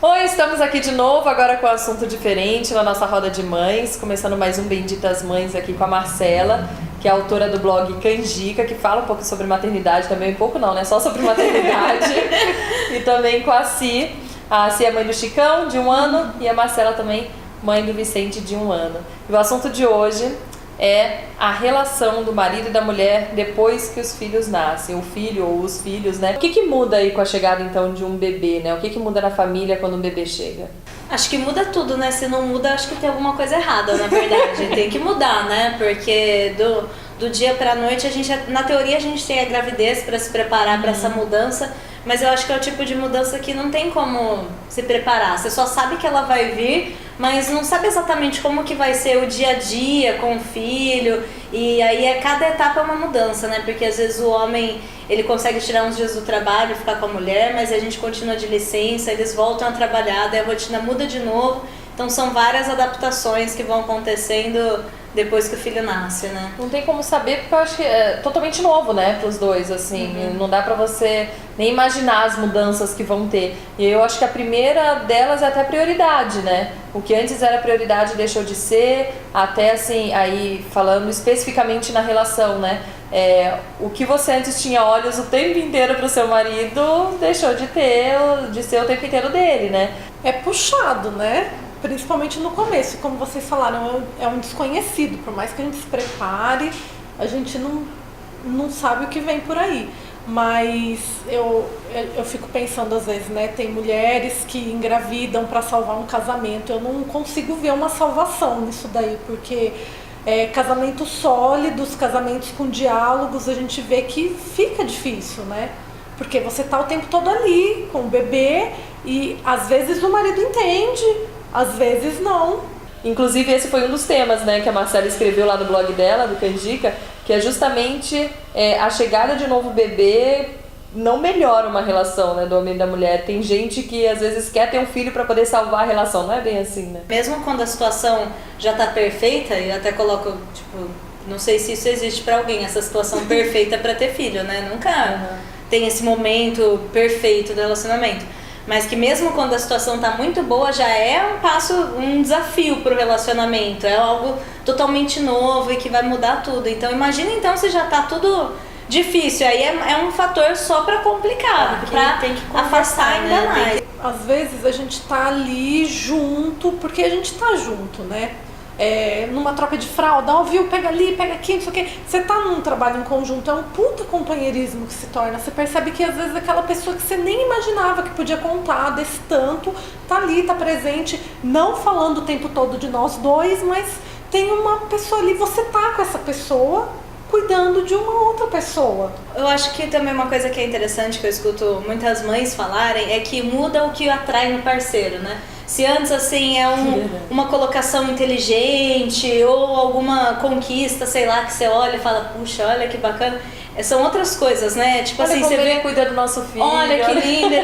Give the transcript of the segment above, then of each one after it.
Oi, estamos aqui de novo, agora com um assunto diferente na nossa roda de mães, começando mais um Benditas Mães aqui com a Marcela, que é autora do blog Canjica, que fala um pouco sobre maternidade também, um pouco não, né? Só sobre maternidade. E também com a Si. A Si é mãe do Chicão, de 1 ano, e a Marcela também, mãe do Vicente, de 1 ano. E o assunto de hoje é a relação do marido e da mulher depois que os filhos nascem, o filho ou os filhos, né? O que muda aí com a chegada então de um bebê, né? O que muda na família quando um bebê chega? Acho que muda tudo, né? Se não muda, acho que tem alguma coisa errada, na verdade. Tem que mudar, né? Porque do dia pra noite, na teoria a gente tem a gravidez para se preparar para essa mudança, mas eu acho que é o tipo de mudança que não tem como se preparar. Você só sabe que ela vai vir, mas não sabe exatamente como que vai ser o dia a dia com o filho. E aí cada etapa é uma mudança, né? Porque às vezes o homem, ele consegue tirar uns dias do trabalho, ficar com a mulher, mas a gente continua de licença, eles voltam a trabalhar, daí a rotina muda de novo. Então são várias adaptações que vão acontecendo depois que o filho nasce, né? Não tem como saber, porque eu acho que é totalmente novo, né, pros dois, assim. Não dá pra você nem imaginar as mudanças que vão ter. E eu acho que a primeira delas é até prioridade, né? O que antes era prioridade deixou de ser, até assim, aí falando especificamente na relação, né? O que você antes tinha olhos o tempo inteiro pro seu marido, deixou de ser o tempo inteiro dele, né? É puxado, né? Principalmente no começo, como vocês falaram, é um desconhecido. Por mais que a gente se prepare, a gente não sabe o que vem por aí. Mas eu fico pensando às vezes, né? Tem mulheres que engravidam para salvar um casamento. Eu não consigo ver uma salvação nisso daí, porque casamentos sólidos, casamentos com diálogos, a gente vê que fica difícil, né? Porque você tá o tempo todo ali com o bebê e às vezes o marido entende, às vezes não. Inclusive esse foi um dos temas, né, que a Marcela escreveu lá no blog dela, do Canjica, que é justamente a chegada de um novo bebê não melhora uma relação, né, do homem e da mulher. Tem gente que às vezes quer ter um filho para poder salvar a relação, não é bem assim, né? Mesmo quando a situação já tá perfeita, e até coloco, tipo, não sei se isso existe para alguém, essa situação perfeita para ter filho, né? Nunca tem esse momento perfeito do relacionamento. Mas que mesmo quando a situação tá muito boa, já é um desafio pro relacionamento, é algo totalmente novo e que vai mudar tudo. Então imagina então se já tá tudo difícil, aí é um fator só pra complicar, pra tem que afastar ainda mais. Às vezes a gente tá ali junto, porque a gente tá junto, né? Numa troca de fralda, viu, pega ali, pega aqui, não sei o que. Você tá num trabalho em conjunto, é um puta companheirismo que se torna. Você percebe que às vezes aquela pessoa que você nem imaginava que podia contar desse tanto, tá ali, tá presente, não falando o tempo todo de nós dois, mas tem uma pessoa ali, você tá com essa pessoa cuidando de uma outra pessoa. Eu acho que também uma coisa que é interessante, que eu escuto muitas mães falarem, é que muda o que atrai no parceiro, né? Se antes, assim, uma colocação inteligente ou alguma conquista, sei lá, que você olha e fala, puxa, olha que bacana. São outras coisas, né? Tipo olha assim, como você ele cuida do nosso filho. Olha que lindo,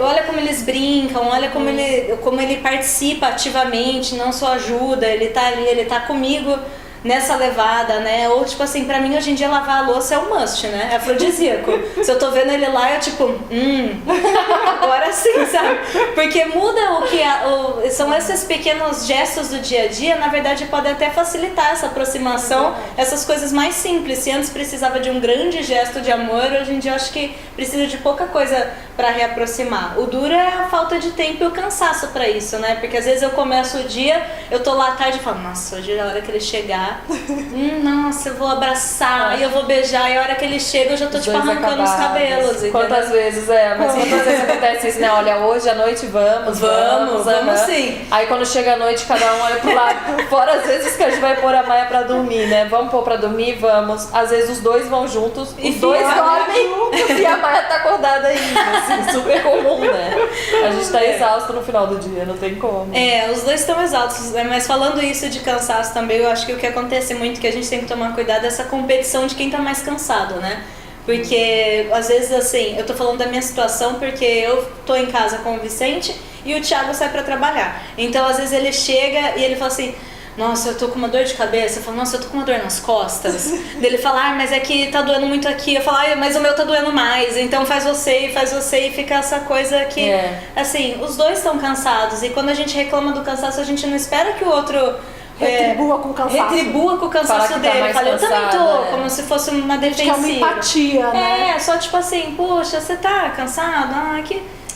olha como eles brincam, olha como ele participa ativamente, não só ajuda, ele tá ali, ele tá comigo nessa levada, né? Ou tipo assim, pra mim hoje em dia lavar a louça é um must, né? É afrodisíaco. Se eu tô vendo ele lá, eu tipo, agora sim, sabe? Porque muda são esses pequenos gestos do dia a dia, na verdade podem até facilitar essa aproximação, essas coisas mais simples. Se antes precisava de um grande gesto de amor, hoje em dia eu acho que precisa de pouca coisa pra reaproximar. O duro é a falta de tempo e o cansaço pra isso, né? Porque às vezes eu começo o dia, eu tô lá à tarde e falo, nossa, hoje é a hora que ele chegar, nossa, eu vou abraçar e eu vou beijar, e a hora que ele chega eu já tô tipo arrancando os cabelos. Quantas vezes mas quantas vezes acontece isso, né? Olha, hoje à noite vamos sim. Aí quando chega a noite, cada um olha pro lado. Fora às vezes que a gente vai pôr a Maia pra dormir, né? Vamos pôr pra dormir, vamos. Às vezes os dois vão juntos, os dois dormem e a Maia tá acordada ainda, assim, super comum, né? A gente tá exausto no final do dia, não tem como. Os dois estão exaustos, né? Mas falando isso de cansaço também, eu acho que o que acontece muito, que a gente tem que tomar cuidado, é essa competição de quem tá mais cansado, né? Porque às vezes assim, eu tô falando da minha situação porque eu tô em casa com o Vicente e o Thiago sai pra trabalhar. Então às vezes ele chega e ele fala assim, nossa, eu tô com uma dor de cabeça. Eu falo, nossa, eu tô com uma dor nas costas. Dele fala, mas é que tá doendo muito aqui. Eu falo, mas o meu tá doendo mais. Então faz você e fica essa coisa que, assim, os dois estão cansados. E quando a gente reclama do cansaço, a gente não espera que o outro retribua com o cansaço dele. Fala, eu também tô, como se fosse uma defensiva. Que é uma empatia, né? Só tipo assim, poxa, você tá cansado?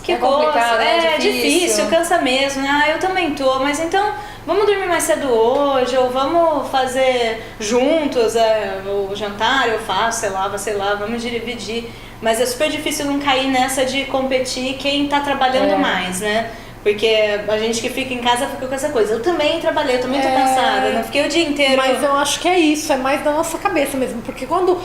Que coisa. É difícil, cansa mesmo. Eu também tô, mas então vamos dormir mais cedo hoje, ou vamos fazer juntos o jantar, eu faço, sei lá, vamos dividir. Mas é super difícil não cair nessa de competir quem tá trabalhando mais, né? Porque a gente que fica em casa fica com essa coisa. Eu também trabalhei, eu também tô cansada, não fiquei o dia inteiro. Mas eu acho que é isso, é mais da nossa cabeça mesmo. Porque quando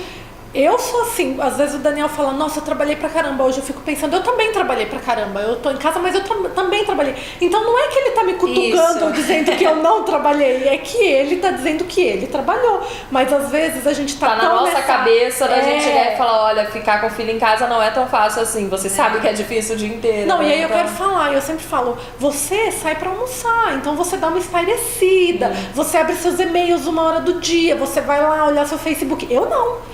eu sou assim, às vezes o Daniel fala, nossa, eu trabalhei pra caramba. Hoje eu fico pensando, eu também trabalhei pra caramba. Eu tô em casa, mas eu também trabalhei. Então não é que ele tá me cutucando ou dizendo que eu não trabalhei, é que ele tá dizendo que ele trabalhou. Mas às vezes a gente tá na nossa cabeça da gente chegar e falar, olha, ficar com o filho em casa não é tão fácil assim. Você sabe que é difícil o dia inteiro. Não, e aí eu quero falar, eu sempre falo, você sai pra almoçar, então você dá uma espairecida, você abre seus e-mails 1 hora do dia, você vai lá olhar seu Facebook. Eu não.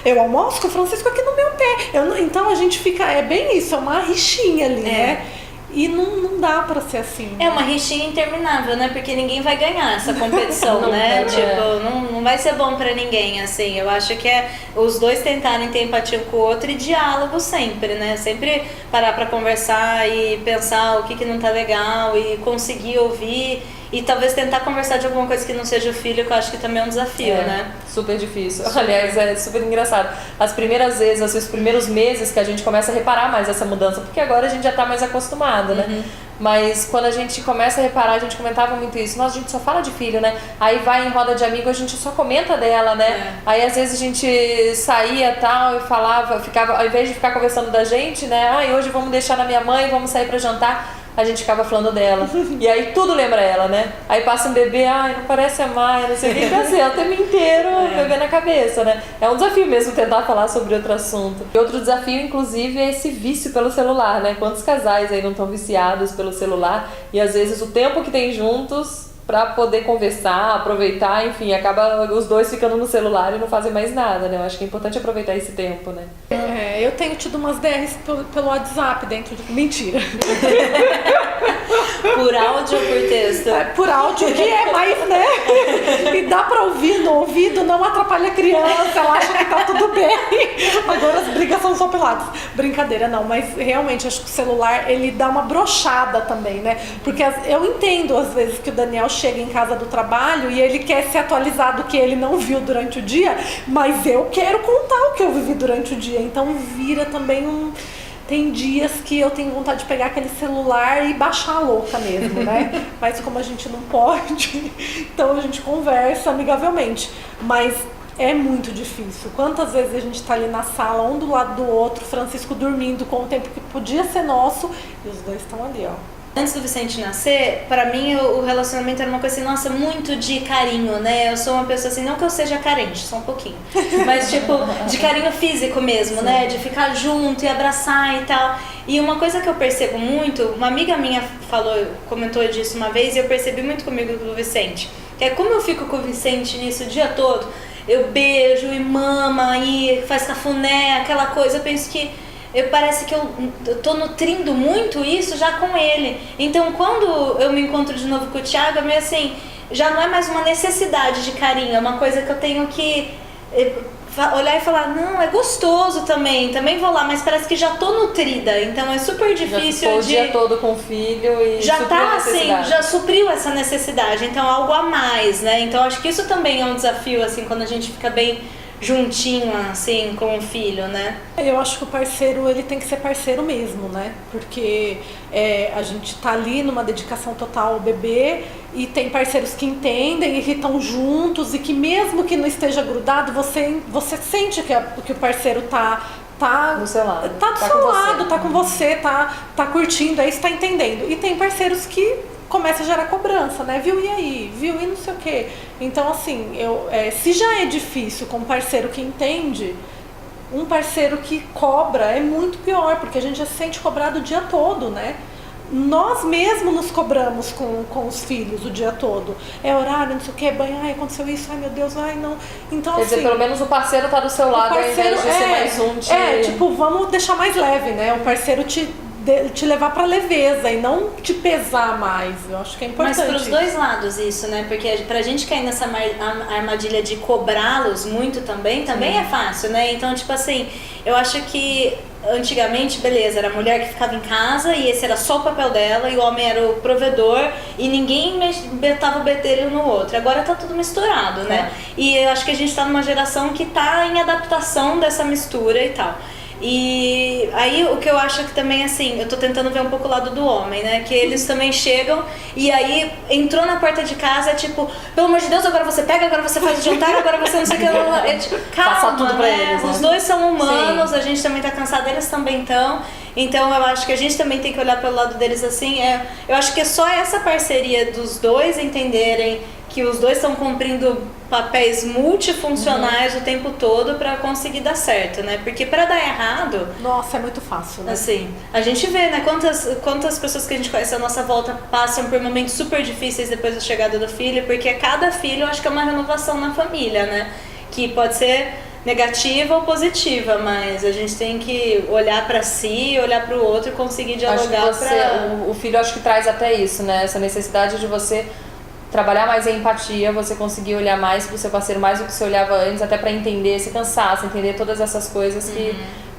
Eu almoço com o Francisco aqui no meu pé. Então a gente fica, é bem isso, é uma rixinha ali, né? E não dá pra ser assim. É uma rixinha interminável, né? Porque ninguém vai ganhar essa competição, né? Tipo, não vai ser bom pra ninguém, assim. Eu acho que é os dois tentarem ter empatia com o outro e diálogo sempre, né? Sempre parar pra conversar e pensar o que não tá legal e conseguir ouvir. E talvez tentar conversar de alguma coisa que não seja o filho, que eu acho que também é um desafio, né? Super difícil. Aliás, é super engraçado. As primeiras vezes, assim, os primeiros meses que a gente começa a reparar mais essa mudança, porque agora a gente já tá mais acostumado, né? Mas quando a gente começa a reparar, a gente comentava muito isso. Nossa, a gente só fala de filho, né? Aí vai em roda de amigo, a gente só comenta dela, né? Aí às vezes a gente saía tal e falava, ficava, ao invés de ficar conversando da gente, né? Hoje vamos deixar na minha mãe, vamos sair pra jantar. A gente ficava falando dela. E aí tudo lembra ela, né? Aí passa um bebê, não parece a mãe, não sei o que, quer dizer, o tempo inteiro bebê na cabeça, né? É um desafio mesmo tentar falar sobre outro assunto. E outro desafio, inclusive, é esse vício pelo celular, né? Quantos casais aí não estão viciados pelo celular e às vezes o tempo que tem juntos pra poder conversar, aproveitar, enfim, acaba os dois ficando no celular e não fazem mais nada, né? Eu acho que é importante aproveitar esse tempo, né? Eu tenho tido umas DRs pelo WhatsApp dentro de... Mentira. Por áudio ou por texto? Por áudio, que é mais, né? E dá pra ouvir no ouvido, não atrapalha a criança, ela acha que tá tudo bem. Agora as brigas são só peladas. Brincadeira, não, mas realmente acho que o celular, ele dá uma brochada também, né? Porque eu entendo, às vezes, que o Daniel chega em casa do trabalho e ele quer se atualizar do que ele não viu durante o dia, mas eu quero contar o que eu vivi durante o dia, então vira também tem dias que eu tenho vontade de pegar aquele celular e baixar a louca mesmo, né? Mas como a gente não pode, então a gente conversa amigavelmente, mas é muito difícil. Quantas vezes a gente tá ali na sala, um do lado do outro, Francisco dormindo com o tempo que podia ser nosso, e os dois estão ali, ó. Antes do Vicente nascer, pra mim o relacionamento era uma coisa assim, nossa, muito de carinho, né? Eu sou uma pessoa assim, não que eu seja carente, só um pouquinho, mas tipo, de carinho físico mesmo, né? De ficar junto e abraçar e tal. E uma coisa que eu percebo muito, uma amiga minha comentou disso uma vez e eu percebi muito comigo do Vicente, que é como eu fico com o Vicente nisso o dia todo, eu beijo e mama e faz cafuné, aquela coisa, eu penso que parece que eu tô nutrindo muito isso já com ele. Então, quando eu me encontro de novo com o Thiago, é meio assim, já não é mais uma necessidade de carinho, é uma coisa que eu tenho que olhar e falar, não, é gostoso também vou lá, mas parece que já tô nutrida, então é super difícil já o dia todo com o filho e já tá assim, já supriu essa necessidade, então algo a mais, né? Então acho que isso também é um desafio, assim, quando a gente fica bem juntinho, assim, com o filho, né? Eu acho que o parceiro, ele tem que ser parceiro mesmo, né? Porque a gente tá ali numa dedicação total ao bebê e tem parceiros que entendem e que estão juntos e que mesmo que não esteja grudado, você sente que o parceiro tá do seu lado, tá com você, tá curtindo, aí você tá entendendo. E tem parceiros que começa a gerar cobrança, né? Viu, e aí? Viu, e não sei o quê. Então, assim, se já é difícil com um parceiro que entende, um parceiro que cobra é muito pior, porque a gente já se sente cobrado o dia todo, né? nós mesmos nos cobramos com os filhos o dia todo. É horário, não sei o que, banho, ai, aconteceu isso, ai meu Deus, ai não. Então, Quer dizer, assim, pelo menos o parceiro tá do seu lado, ao invés de ser mais um tipo, vamos deixar mais leve, né? O parceiro te levar pra leveza e não te pesar mais. Eu acho que é importante. Mas pros dois lados isso, né? Porque pra gente cair nessa armadilha de cobrá-los muito também é fácil, né? Então, tipo assim, eu acho que antigamente, beleza, era a mulher que ficava em casa e esse era só o papel dela e o homem era o provedor e ninguém betava o bedelho no outro. Agora tá tudo misturado, né? E eu acho que a gente tá numa geração que tá em adaptação dessa mistura e tal. E aí o que eu acho que também, assim, eu tô tentando ver um pouco o lado do homem, né? Que eles também chegam e aí entrou na porta de casa, é tipo, pelo amor de Deus, agora você pega, agora você faz o jantar, agora você não sei o que. É tipo, calma, passar tudo pra eles, né? Os dois são humanos, a gente também tá cansado, eles também estão. Então eu acho que a gente também tem que olhar pelo lado deles assim. Eu acho que é só essa parceria dos dois entenderem que os dois estão cumprindo papéis multifuncionais o tempo todo para conseguir dar certo, né? Porque para dar errado... Nossa, é muito fácil, né? Assim, a gente vê, né? Quantas pessoas que a gente conhece à nossa volta passam por momentos super difíceis depois da chegada do filho, porque cada filho eu acho que é uma renovação na família, né? Que pode ser negativa ou positiva, mas a gente tem que olhar para si, olhar para o outro e conseguir dialogar. O filho acho que traz até isso, né? Essa necessidade de você trabalhar mais a empatia, você conseguir olhar mais pro seu parceiro, mais do que você olhava antes, até para entender esse cansaço, entender todas essas coisas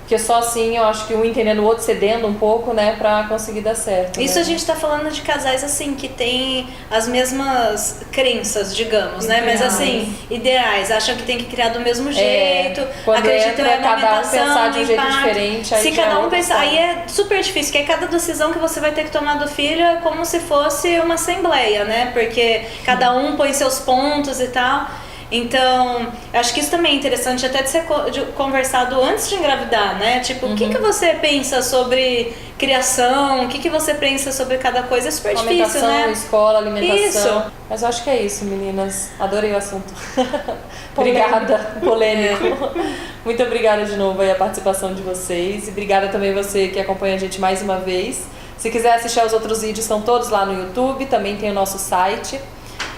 que só assim eu acho que um entendendo o outro, cedendo um pouco, né, pra conseguir dar certo. Isso, né? A gente tá falando de casais assim que tem as mesmas crenças, digamos, né? Mas assim, ideais, acham que tem que criar do mesmo jeito, acreditam em cada um pensar de um jeito diferente. Aí se cada um pensar, aí é super difícil, porque cada decisão que você vai ter que tomar do filho é como se fosse uma assembleia, né? Porque cada um põe seus pontos e tal. Então, acho que isso também é interessante até de ser conversado antes de engravidar, né? Tipo, o que você pensa sobre criação? O que você pensa sobre cada coisa? É super difícil, né? Escola, alimentação. Isso. Mas eu acho que é isso, meninas. Adorei o assunto. Obrigada. Polêmico. Muito obrigada de novo aí a participação de vocês. E obrigada também você que acompanha a gente mais uma vez. Se quiser assistir aos outros vídeos, estão todos lá no YouTube. Também tem o nosso site.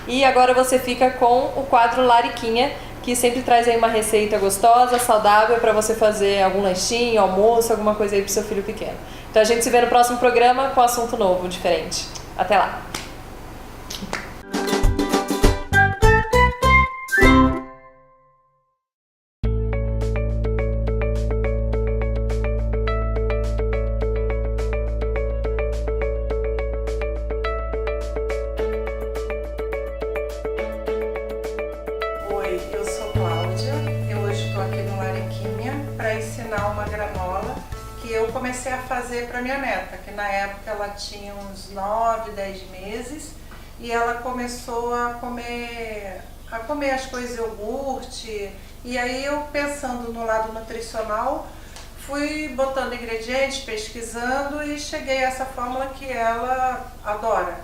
E agora você fica com o quadro Lariquinha, que sempre traz aí uma receita gostosa, saudável, para você fazer algum lanchinho, almoço, alguma coisa aí pro seu filho pequeno. Então a gente se vê no próximo programa com assunto novo, diferente. Até lá! Comecei a fazer para minha neta, que na época ela tinha uns 9, 10 meses e ela começou a comer as coisas iogurte, e aí eu, pensando no lado nutricional, fui botando ingredientes, pesquisando e cheguei a essa fórmula que ela adora.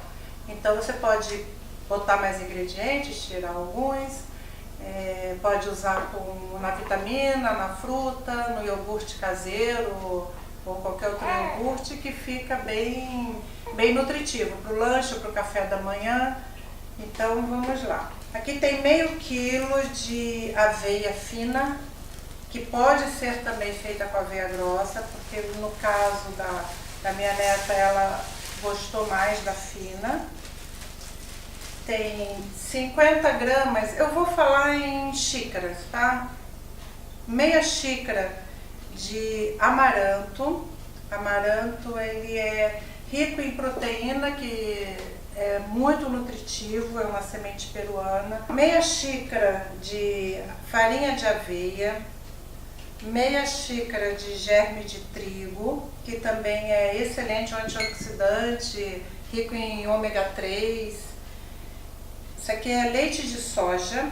Então você pode botar mais ingredientes, tirar alguns, pode usar na vitamina, na fruta, no iogurte caseiro ou qualquer outro iogurte, que fica bem nutritivo para o lanche, para o café da manhã. Então vamos lá. Aqui tem meio quilo de aveia fina, que pode ser também feita com aveia grossa, porque no caso da minha neta, ela gostou mais da fina. Tem 50 gramas, eu vou falar em xícaras, tá? Meia xícara de amaranto. Amaranto, ele é rico em proteína, que é muito nutritivo, é uma semente peruana. Meia xícara de farinha de aveia, meia xícara de germe de trigo, que também é excelente antioxidante, rico em ômega 3. Isso aqui é leite de soja,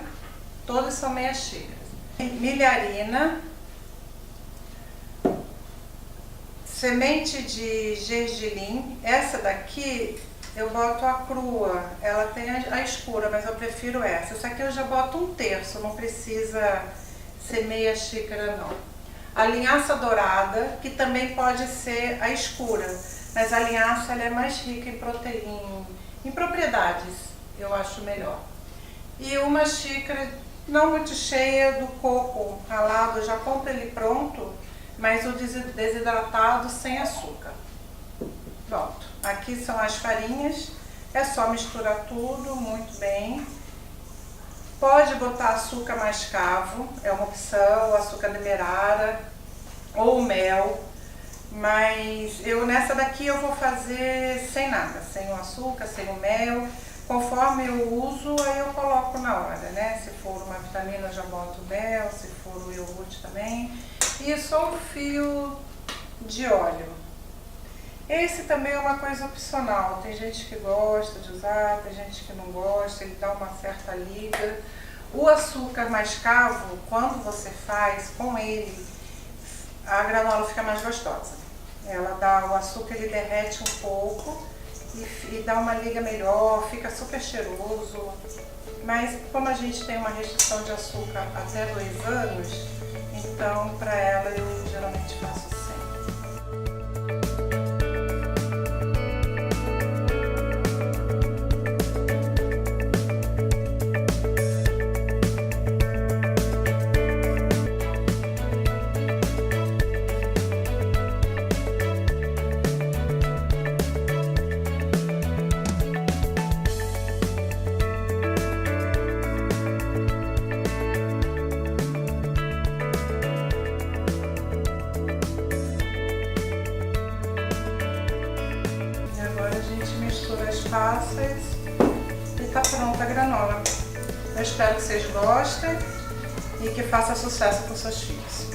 todos são meia xícara. Milharina, semente de gergelim, essa daqui eu boto a crua, ela tem a escura, mas eu prefiro essa. Essa aqui eu já boto 1/3, não precisa ser meia xícara não. A linhaça dourada, que também pode ser a escura, Mas a linhaça ela é mais rica em propriedades, eu acho melhor. E uma xícara não muito cheia do coco ralado, eu já compro ele pronto, mas o desidratado sem açúcar. Pronto, aqui são as farinhas, é só misturar tudo muito bem. Pode botar açúcar mascavo, é uma opção, açúcar demerara ou mel, mas eu nessa daqui eu vou fazer sem nada, sem o açúcar, sem o mel. Conforme eu uso, aí eu coloco na hora, né? Se for uma vitamina, eu já boto mel, se for o iogurte também. E só um fio de óleo. Esse também é uma coisa opcional. Tem gente que gosta de usar, tem gente que não gosta, ele dá uma certa liga. O açúcar mascavo, quando você faz com ele, a granola fica mais gostosa. O açúcar ele derrete um pouco e dá uma liga melhor, fica super cheiroso. Mas como a gente tem uma restrição de açúcar até 2 anos, então para ela eu geralmente faço assim. Passas e está pronta a granola. Eu espero que vocês gostem e que faça sucesso com seus filhos.